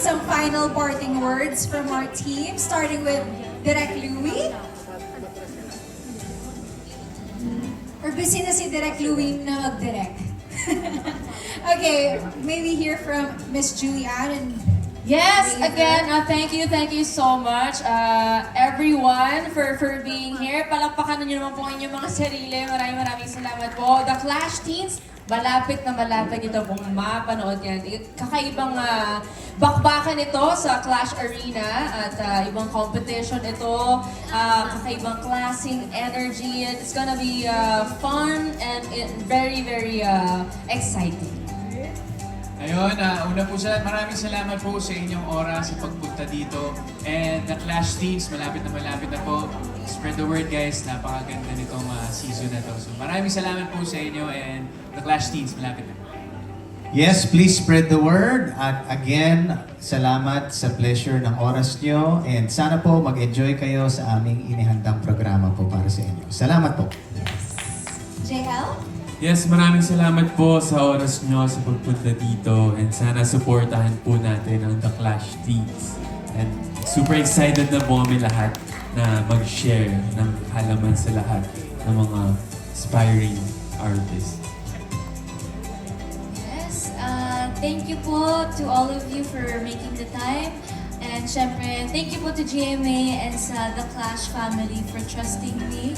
some final parting words from our team, starting with Direk Louie. Or busy na si Direk Louie na mag-direct? Okay, maybe hear from Miss Julianne and Yes, again, thank you so much, everyone, for being here. Palakpakan niyo naman po ang inyong mga sarili. Maraming salamat po. The Clash Teens, malapit na malapit ito pong mapanood yan. Kakaibang bakbakan ito sa Clash Arena at ibang competition ito. Kakaibang klaseng energy. It's gonna be fun and very exciting. Ayun, una po sa lahat, maraming salamat po sa inyong oras sa pagpunta dito. And the Clash Teens, malapit na po. Spread the word guys, napakaganda nitong season na to. So maraming salamat po sa inyo and the Clash Teens, malapit na. Yes, please spread the word. At again, salamat sa pleasure ng oras nyo. And sana po mag-enjoy kayo sa aming inihandang programa po para sa inyo. Salamat po. JL? Yes, maraming salamat po sa oras nyo sa pagpunta dito and sana supportahan po natin ang The Clash Teens. And super excited na po kami lahat na mag-share ng halaman sa lahat ng mga aspiring artists. Yes, thank you po to all of you for making the time. And syempre, thank you po to GMA and sa The Clash family for trusting me.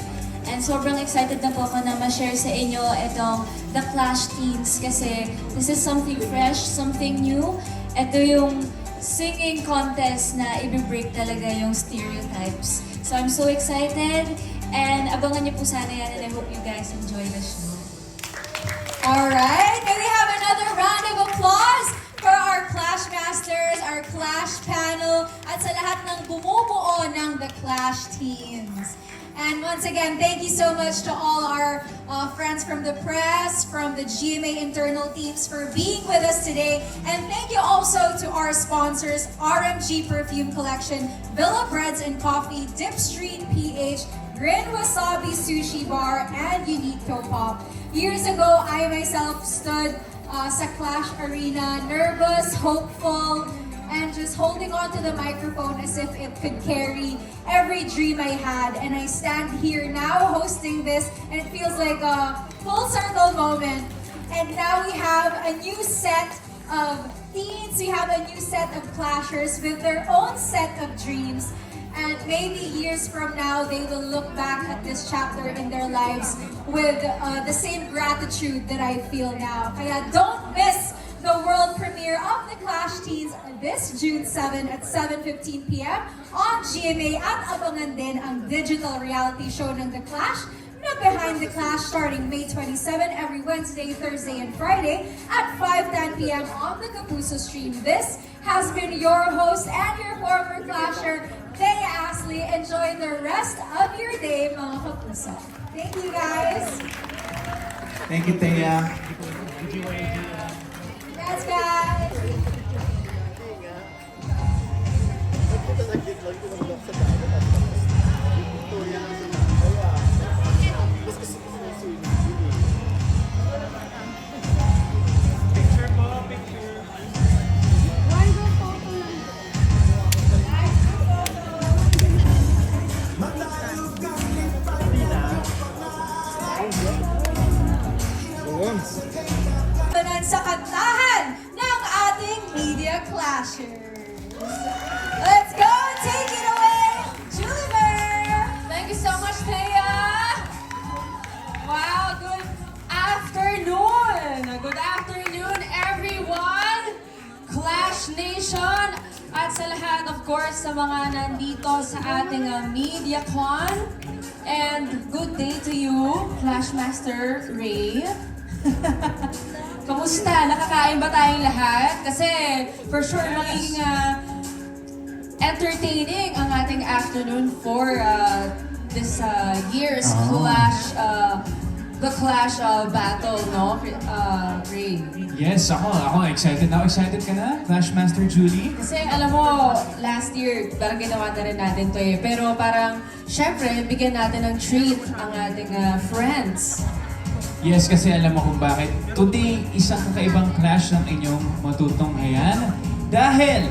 And sobrang excited na po ako na ma-share sa inyo itong The Clash Teens kasi this is something fresh, something new. Ito yung singing contest na i-break talaga yung stereotypes. So I'm so excited and abangan niyo po sana yan and I hope you guys enjoy the show. Alright, may we have another round of applause for our Clash Masters, our Clash panel, at sa lahat ng bumubuo ng The Clash Teens. And once again, thank you so much to all our friends from the press, from the GMA internal teams for being with us today. And thank you also to our sponsors, RMG Perfume Collection, Villa Breads and Coffee, Dip Street PH, Grin Wasabi Sushi Bar, and Unico Pop. Years ago, I myself stood sa Clash Arena, nervous, hopeful, and just holding on to the microphone as if it could carry every dream I had. And I stand here now hosting this, and it feels like a full circle moment. And now we have a new set of teens, we have a new set of clashers with their own set of dreams. And maybe years from now, they will look back at this chapter in their lives with the same gratitude that I feel now. Kaya don't miss the world premiere of The Clash Teens this June 7 at 7:15 p.m. on GMA at abangan din ang digital reality show ng The Clash na Behind the Clash starting May 27 every Wednesday, Thursday, and Friday at 5:10 p.m. on the Kapuso stream. This has been your host and your former Clasher, Thea Ashley. Enjoy the rest of your day, mga Kapuso. Thank you, guys. Thank you, Thea. Yes, guys. Sa kantahan ng ating media clashers. Let's go! Take it away, Julie Mer! Thank you so much, Thea! Wow, good afternoon! Good afternoon, everyone! Clash Nation! At sa lahat, of course, sa mga nandito sa ating MediaCon. And good day to you, Clash Master Ray. Kamusta? Nakakain ba tayong lahat? Kasi for sure magiging entertaining ang ating afternoon for this year's Clash, the Clash battle, no? Ray. Yes, ako excited na. Excited ka na, Clash Master Julie? Kasi alam mo, last year, parang ginawa na rin natin to eh. Pero parang, syempre, bigyan natin ng treat ang ating friends. Yes, kasi alam mo kung bakit. Today, isang kakaibang clash ng inyong matutunghayan. Dahil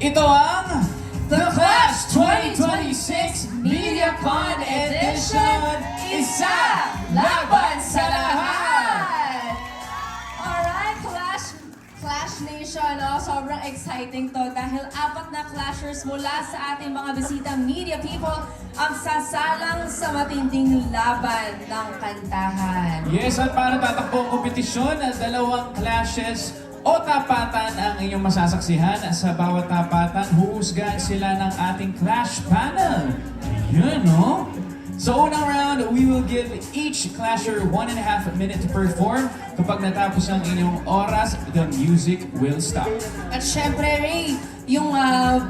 Ito ang The Clash 2026 MediaCon Edition! Isa! Laban sa lahat! Alright, Clash Nation, sobrang exciting to dahil 4 na clashers mula sa ating mga bisita media people ang sasalang sa matinding laban ng kantahan. Yes, at para tatakbo ang kompetisyon, 2 clashes o tapatan ang inyong masasaksihan. Sa bawat tapatan, huhusgahan sila ng ating clash panel. Yun, no? So, unang round, we will give each clasher 1.5 minutes to perform. Kapag natapos ang inyong oras, the music will stop. At syempre, Ray, yung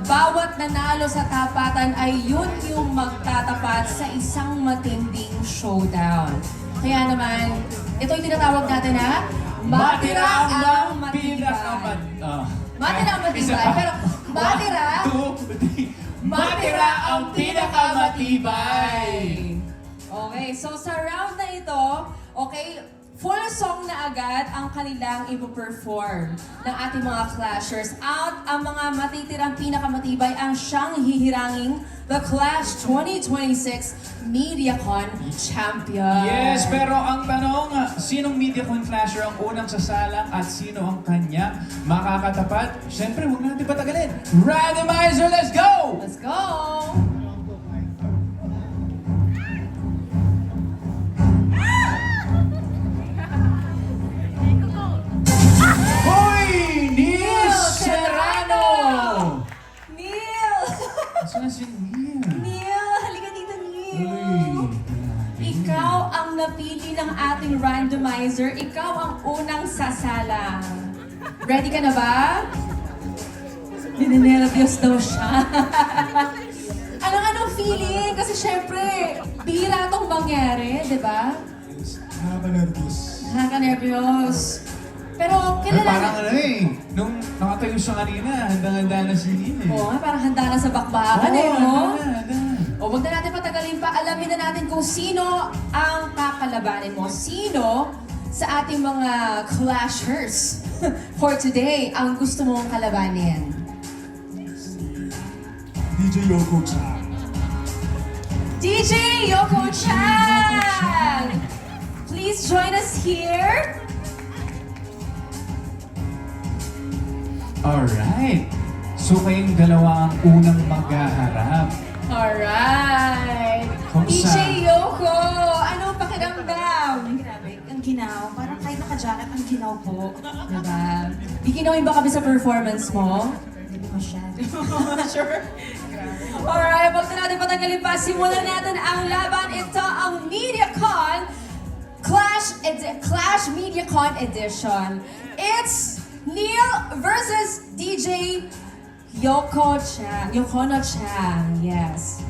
bawat nanalo sa tapatan ay yun yung magtatapat sa isang matinding showdown. Kaya naman, ito yung tinatawag natin na Matira ang Matibay. Matira ang Matibay, pero matira... Matira ang pinakamatibay! Okay, so sa round na ito, okay, full song na agad ang kanilang ipo-perform ng ating mga clashers. At ang mga matitirang pinakamatibay ang siyang hihiranging The Clash 2026 MediaCon Champion. Yes, pero ang tanong, sinong MediaCon Clasher ang unang sasalang at sino ang kanya makakatapat? Siyempre, huwag natin patagalin. Randomizer, let's go! Let's go! Hoy! Neil Serrano! Neil! Saan si Neil? Neil! Halika dito, Neil! Uy, Ikaw ang napili ng ating randomizer. Ikaw ang unang sasalang. Ready ka na ba? Ninenervyos daw siya. Anong feeling? Kasi syempre, bihira tong mangyari, di ba? Nakaka-nervyos. Pero Ay, kilala parang ano nung nakatayo siya kanina, handang-handa na si Neil eh. Oo nga, parang handa na sa bakbakan eh, no? handa. O wag na natin patagalin pa, alamin na natin kung sino ang kakalabanin mo. Sino sa ating mga clashers for today ang gusto mong kalabanin? DJ Yoko Chan. DJ Yoko Chan! Please join us here. Alright. So kayong dalawa ang unang maghaharap. Alright. Kamusta? DJ Yoko, anong pakiramdam? Grabe, ang ginaw. Parang kahit naka-jacket, ang ginaw po. Diba? Giginawin ba kami sa performance mo? Hindi ko siya. Sure. Alright, wag na natin patagalin pa. Simulan natin ang laban. Ito ang MediaCon Clash MediaCon Edition. It's Neil versus DJ Yoko Chan. Yokono Chan, yes.